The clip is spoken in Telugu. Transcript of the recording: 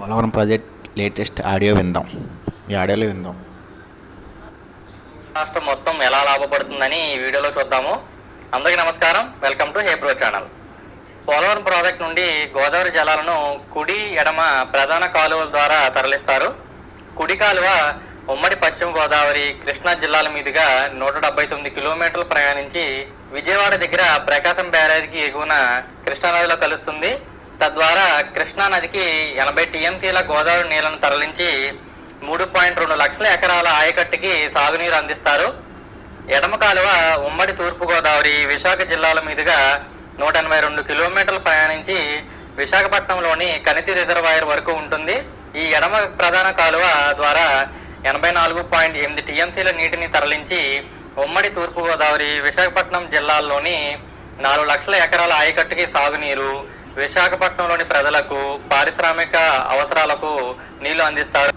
పోలవరం ప్రాజెక్ట్ లేటెస్ట్ ఆడియో విందాం. ఈ ఆడియోలో విందాం. రాష్ట్రం మొత్తం ఎలా లాభపడుతుందని ఈ వీడియోలో చూద్దాము. అందరికీ నమస్కారం, welcome to hey bro channel. Polavaram project నుండి గోదావరి జలాలను కుడి ఎడమ ప్రధాన కాలువల ద్వారా తరలిస్తారు. కుడి కాలువ ఉమ్మడి పశ్చిమ గోదావరి కృష్ణా జిల్లాల మీదుగా 179 కిలోమీటర్లు ప్రయాణించి విజయవాడ దగ్గర ప్రకాశం బ్యారేజ్కి ఎగువన కృష్ణానదిలో కలుస్తుంది. తద్వారా కృష్ణానదికి 80 టీఎంసీల గోదావరి నీళ్లను తరలించి 3.2 లక్షల ఎకరాల ఆయకట్టుకి సాగునీరు అందిస్తారు. ఎడమ కాలువ ఉమ్మడి తూర్పు గోదావరి విశాఖ జిల్లాల మీదుగా 182 కిలోమీటర్లు ప్రయాణించి విశాఖపట్నంలోని కనితి రిజర్వాయర్ వరకు ఉంటుంది. ఈ ఎడమ ప్రధాన కాలువ ద్వారా 84.8 టీఎంసీల నీటిని తరలించి ఉమ్మడి తూర్పు గోదావరి విశాఖపట్నం జిల్లాల్లోని 4 లక్షల ఎకరాల ఆయకట్టుకి సాగునీరు, విశాఖపట్నంలోని ప్రజలకు పారిశ్రామిక అవసరాలకు నీళ్లు అందిస్తారు.